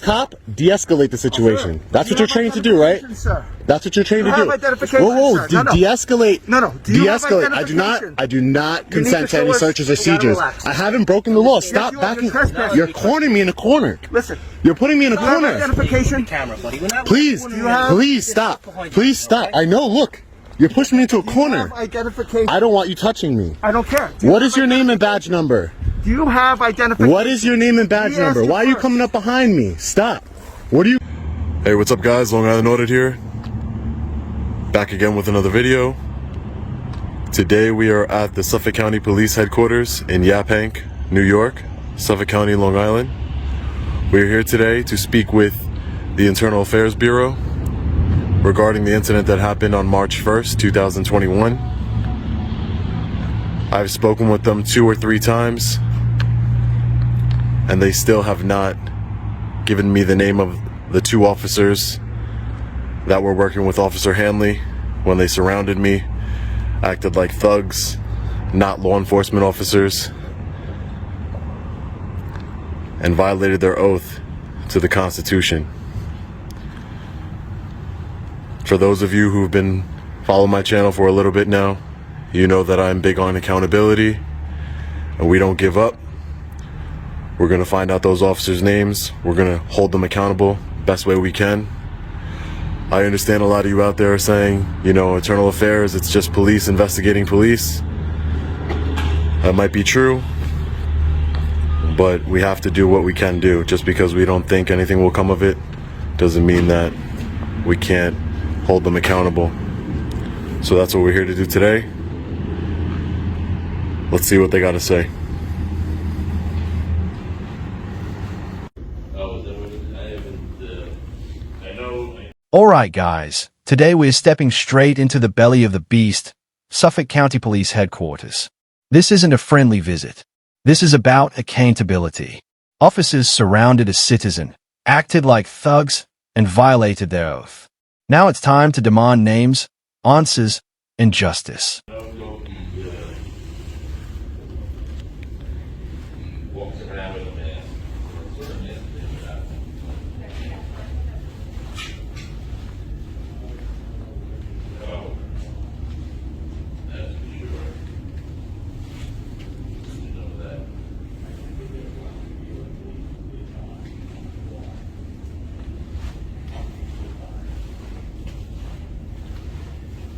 cop, de-escalate the situation. That's what you're trained to do, right? Sir? That's what you're trained to do. Identification, whoa, sir. de-escalate. No. De-escalate. I do not consent to any searches or seizures. I haven't broken the law. Stop backing. You're cornering me in a corner. Listen. You're putting me in a corner. Identification. Please stop. Please stop. I know, look. You're pushing me into a corner. Identification. I don't want you touching me. I don't care. What is your name and badge number? Do you have identification? What is your name and badge number? Why are you coming up behind me? Stop. What are you... Hey, what's up guys? Long Island Audit here. Back again with another video. Today we are at the Suffolk County Police Headquarters in Yaphank, New York, Suffolk County, Long Island. We're here today to speak with the Internal Affairs Bureau regarding the incident that happened on March 1st, 2021. I've spoken with them 2 or 3 times, and they still have not given me the name of the 2 officers that were working with Officer Hanley when they surrounded me, acted like thugs, not law enforcement officers, and violated their oath to the Constitution. For those of you who've been following my channel for a little bit now, you know that I'm big on accountability, and we don't give up. We're gonna find out those officers' names. We're gonna hold them accountable best way we can. I understand a lot of you out there are saying, you know, internal affairs, it's just police investigating police. That might be true, but we have to do what we can do. Just because we don't think anything will come of it doesn't mean that we can't hold them accountable. So that's what we're here to do today. Let's see what they got to say. Alright guys, today we're stepping straight into the belly of the beast, Suffolk County Police Headquarters. This isn't a friendly visit. This is about accountability. Officers surrounded a citizen, acted like thugs, and violated their oath. Now it's time to demand names, answers, and justice.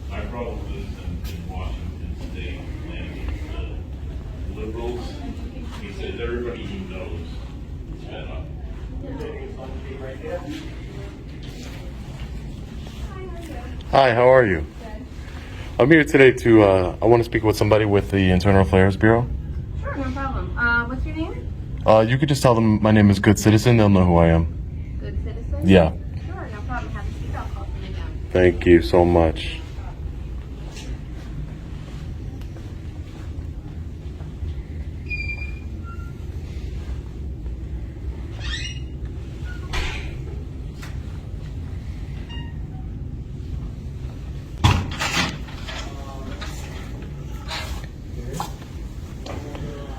My problem is in Washington State, and the liberals, he says everybody he knows is fed up. Hi, how are you? I'm here today to, I want to speak with somebody with the Internal Affairs Bureau. Sure, no problem. What's your name? You could just tell them my name is Good Citizen. They'll know who I am. Good Citizen? Yeah. Sure, no problem. Have a seat. I'll call something down. Thank you so much.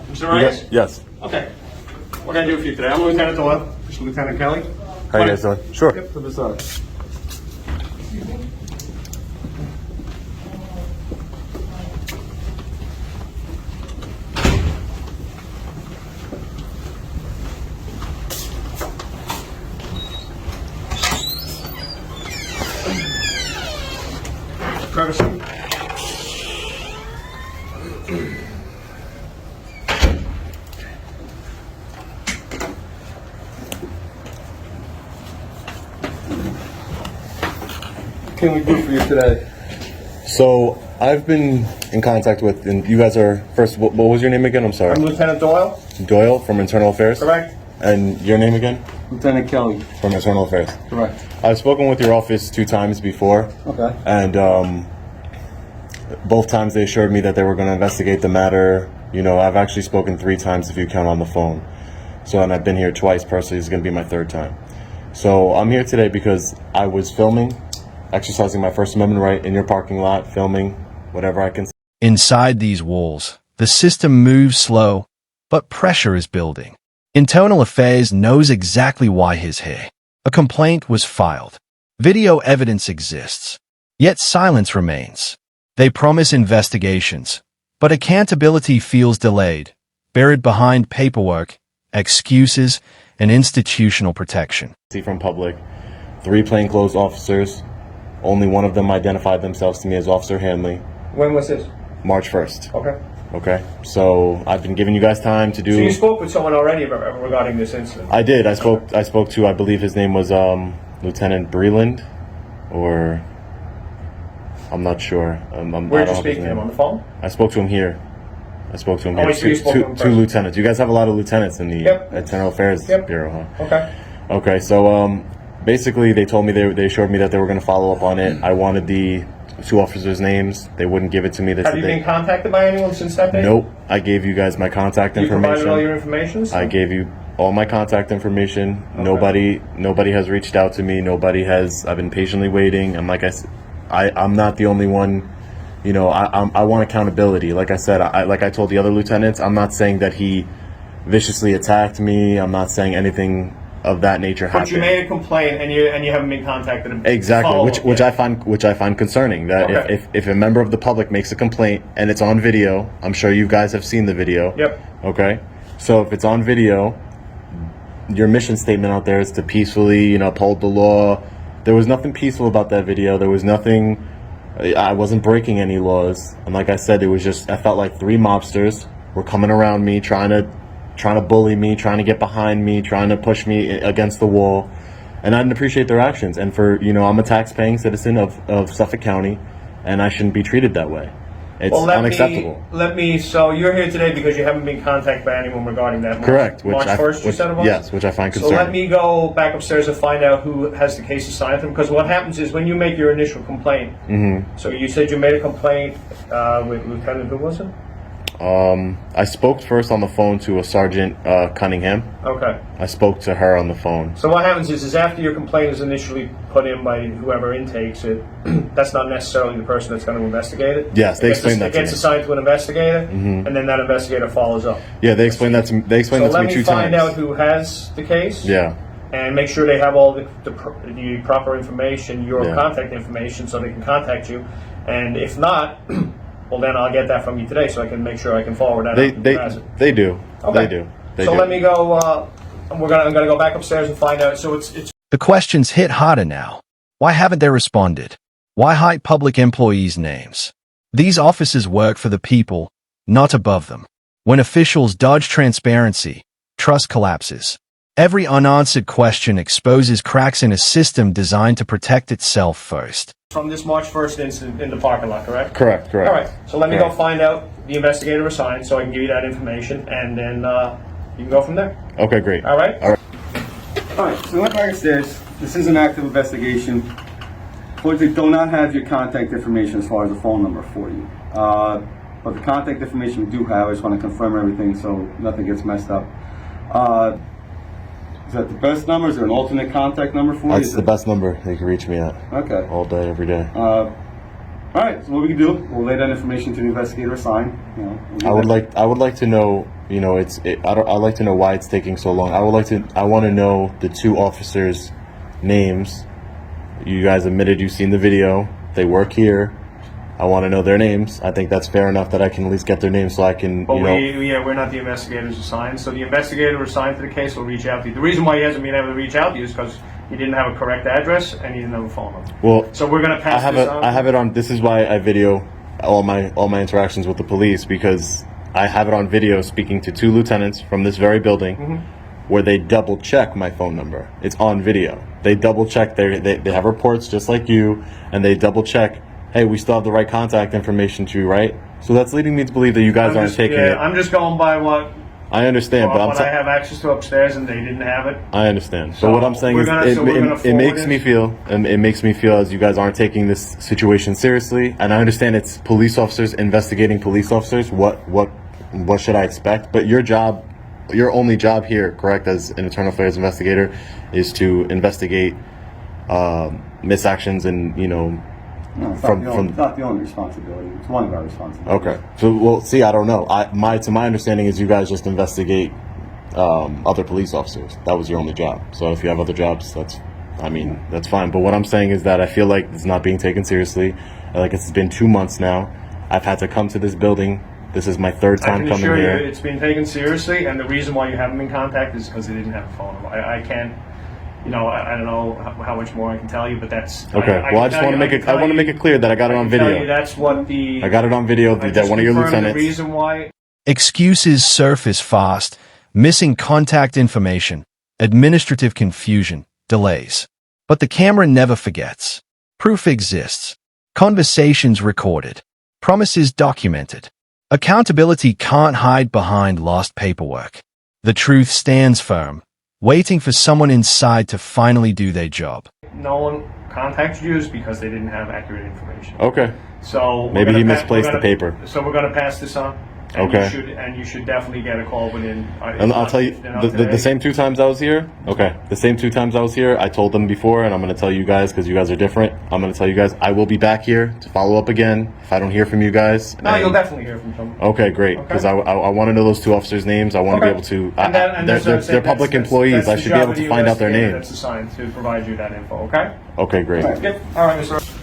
Mr. Reyes? Yes. Okay. What can I do for you today? I'm Lieutenant Doyle. This is Lieutenant Kelly. How you guys doing? Sure. Yep, to the side. Grab a seat. What can we do for you today? So I've been in contact with, and you guys are, first, what was your name again? I'm sorry. I'm Lieutenant Doyle. Doyle from Internal Affairs? Correct. And your name again? Lieutenant Kelly. From Internal Affairs? Correct. I've spoken with your office 2 times before. Okay. And both times they assured me that they were going to investigate the matter. You know, I've actually spoken 3 times if you count on the phone. So, and I've been here twice personally. It's going to be my 3rd time. So I'm here today because I was filming, exercising my First Amendment right in your parking lot, filming whatever I can. Inside these walls, the system moves slow, but pressure is building. Internal Affairs knows exactly why he's here. A complaint was filed. Video evidence exists. Yet silence remains. They promise investigations, but accountability feels delayed, buried behind paperwork, excuses, and institutional protection. See from public, 3 plainclothes officers. Only one of them identified themselves to me as Officer Hanley. When was this? March 1st. Okay. Okay, so I've been giving you guys time to do. So you spoke with someone already regarding this incident? I did. I spoke to. I believe his name was Lieutenant Breland, or I'm not sure. Where did you speak to him? On the phone? I spoke to him here. I spoke to him here. So you spoke to him two lieutenants. You guys have a lot of lieutenants in the Yep. Internal Affairs Yep. Bureau, huh? Okay. Okay, so basically they told me they assured me that they were going to follow up on it. I wanted the 2 officers' names. They wouldn't give it to me. They Have said you been contacted by anyone since that day? Nope. I gave you guys my contact You information. provided all your information? I gave you all my contact information. Okay. Nobody has reached out to me. Nobody has. I've been patiently waiting. And like I said, I'm not the only one. You know, I want accountability. Like I said, like I told the other lieutenants, I'm not saying that he viciously attacked me. I'm not saying anything of that nature happened. But you made a complaint and you haven't been contacted. Exactly, which I find concerning. That Okay. if a member of the public makes a complaint and it's on video, I'm sure you guys have seen the video. Yep. Okay, so if it's on video, your mission statement out there is to peacefully, uphold the law. There was nothing peaceful about that video. There was nothing. I wasn't breaking any laws, and like I said, it was just. I felt like 3 mobsters were coming around me, trying to bully me, trying to get behind me, trying to push me against the wall, and I didn't appreciate their actions. And for I'm a tax-paying citizen of Suffolk County, and I shouldn't be treated that way. It's unacceptable. So you're here today because you haven't been contacted by anyone regarding that. Correct. March 1st, you said it was? Yes, which I find So concerning. let me go back upstairs and find out who has the case assigned to them. Because what happens is when you make your initial complaint. So you said you made a complaint with Lieutenant. Who was it? I spoke first on the phone to a Sergeant Cunningham. Okay. I spoke to her on the phone. So what happens is after your complaint is initially put in by whoever intakes it, that's not necessarily the person that's going to investigate it. Yes, they explained that to me. It gets assigned to an investigator, and then that investigator follows up. Yeah, they explained that to me. They explained that to me 2 times. So let me find out who has the case. Yeah. And make sure they have all the proper information, your Yeah. contact information, so they can contact you. And if not, well, then I'll get that from you today, so I can make sure I can forward that. They do. Okay. They do. So let me go. I'm gonna go back upstairs and find out. So it's. The questions hit harder now. Why haven't they responded? Why hide public employees' names? These officers work for the people, not above them. When officials dodge transparency, trust collapses. Every unanswered question exposes cracks in a system designed to protect itself first. From this March 1st incident in the parking lot, correct? Correct. All right. So let me go find out the investigator assigned, so I can give you that information, and then you can go from there. Okay, great. All right. All right. All right, so we went back upstairs. This is an active investigation. Unfortunately, do not have your contact information as far as a phone number for you. But the contact information we do have, I just want to confirm everything so nothing gets messed up. Is that the best number? Is there an alternate contact number for you? That's the best number they can reach me at. Okay. All day, every day. All right, so what we can do, we'll lay that information to the investigator assigned. I would like to know. I'd like to know why it's taking so long. I want to know the 2 officers' names. You guys admitted you've seen the video. They work here. I want to know their names. I think that's fair enough that I can at least get their names so I can. But we're not the investigators assigned. So the investigator assigned to the case will reach out to you. The reason why he hasn't been able to reach out to you is because he didn't have a correct address and he didn't have a phone number. Well, so we're gonna pass this on. I have it on. This is why I video all my interactions with the police, because I have it on video speaking to 2 lieutenants from this very building, where they double check my phone number. It's on video. They double check. They have reports just like you, and they double check. Hey, we still have the right contact information to you, right? So that's leading me to believe that you guys aren't taking it. I'm just going by what I understand, but I have access to upstairs, and they didn't have it. I understand. So So what I'm saying is, it makes me feel, as you guys aren't taking this situation seriously. And I understand it's police officers investigating police officers. What should I expect? But your only job here, correct, as an internal affairs investigator, is to investigate misactions and No, it's not the only responsibility. It's one of our responsibilities. Okay. So, see, I don't know. To my understanding is you guys just investigate other police officers. That was your only job. So if you have other jobs, that's fine. But what I'm saying is that I feel like it's not being taken seriously. Like, it's been 2 months now. I've had to come to this building. This is my third I time can coming assure here. you it's being taken seriously, and the reason why you haven't been contacted is because they didn't have a phone number. I can't, I don't know how much more I can tell you, but that's Okay. Well, I just want to make it. I want to make it clear that I got it on tell you video. that's what the. I got it on video. I That just one of your confirmed lieutenants. The reason why. Excuses surface fast, missing contact information, administrative confusion, delays. But the camera never forgets. Proof exists. Conversations recorded. Promises documented. Accountability can't hide behind lost paperwork. The truth stands firm, waiting for someone inside to finally do their job. No one contacted you is because they didn't have accurate information. Okay. So Maybe he misplaced the paper. So we're going to pass this on. And Okay. You should definitely get a call within. And I'll tell you, the same 2 times I was here, okay, the same 2 times I was here, I told them before, and I'm going to tell you guys, because you guys are different, I'm going to tell you guys, I will be back here to follow up again if I don't hear from you guys. No, you'll definitely hear from someone. Okay, great, because I want to know those 2 officers' names. I want to be able to, they're public employees. I should be able to find out their names. That's assigned to provide you that info, okay? Okay, great. Good. All right, Mr.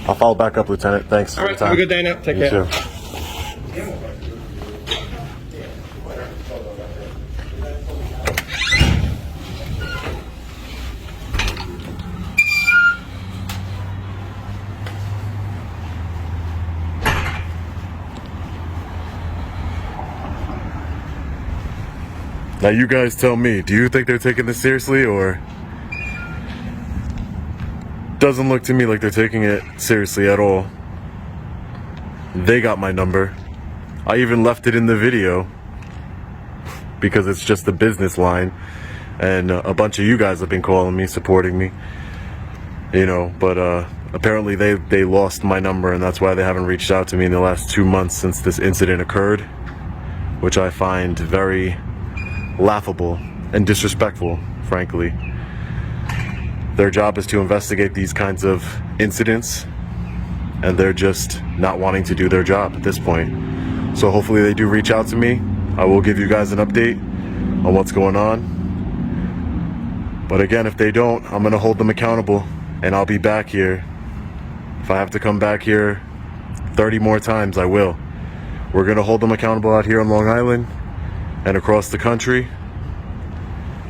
I'll follow back up, Lieutenant. Thanks for your time. Have a good day now. Take You care. too. Now you guys tell me, do you think they're taking this seriously, or doesn't look to me like they're taking it seriously at all. They got my number. I even left it in the video because it's just a business line, and a bunch of you guys have been calling me, supporting me, but apparently they lost my number, and that's why they haven't reached out to me in the last 2 months since this incident occurred, which I find very laughable and disrespectful, frankly. Their job is to investigate these kinds of incidents, and they're just not wanting to do their job at this point. So hopefully they do reach out to me. I will give you guys an update on what's going on. But again, if they don't, I'm gonna hold them accountable, and I'll be back here. If I have to come back here 30 more times, I will. We're gonna hold them accountable out here on Long Island and across the country.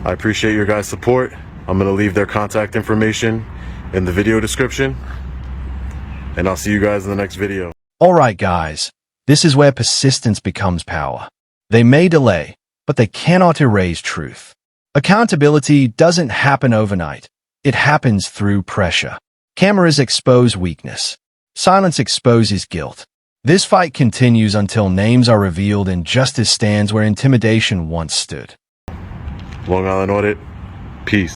I appreciate your guys' support. I'm gonna leave their contact information in the video description, and I'll see you guys in the next video. Alright guys, this is where persistence becomes power. They may delay, but they cannot erase truth. Accountability doesn't happen overnight. It happens through pressure. Cameras expose weakness. Silence exposes guilt. This fight continues until names are revealed and justice stands where intimidation once stood. Long Island Audit, peace.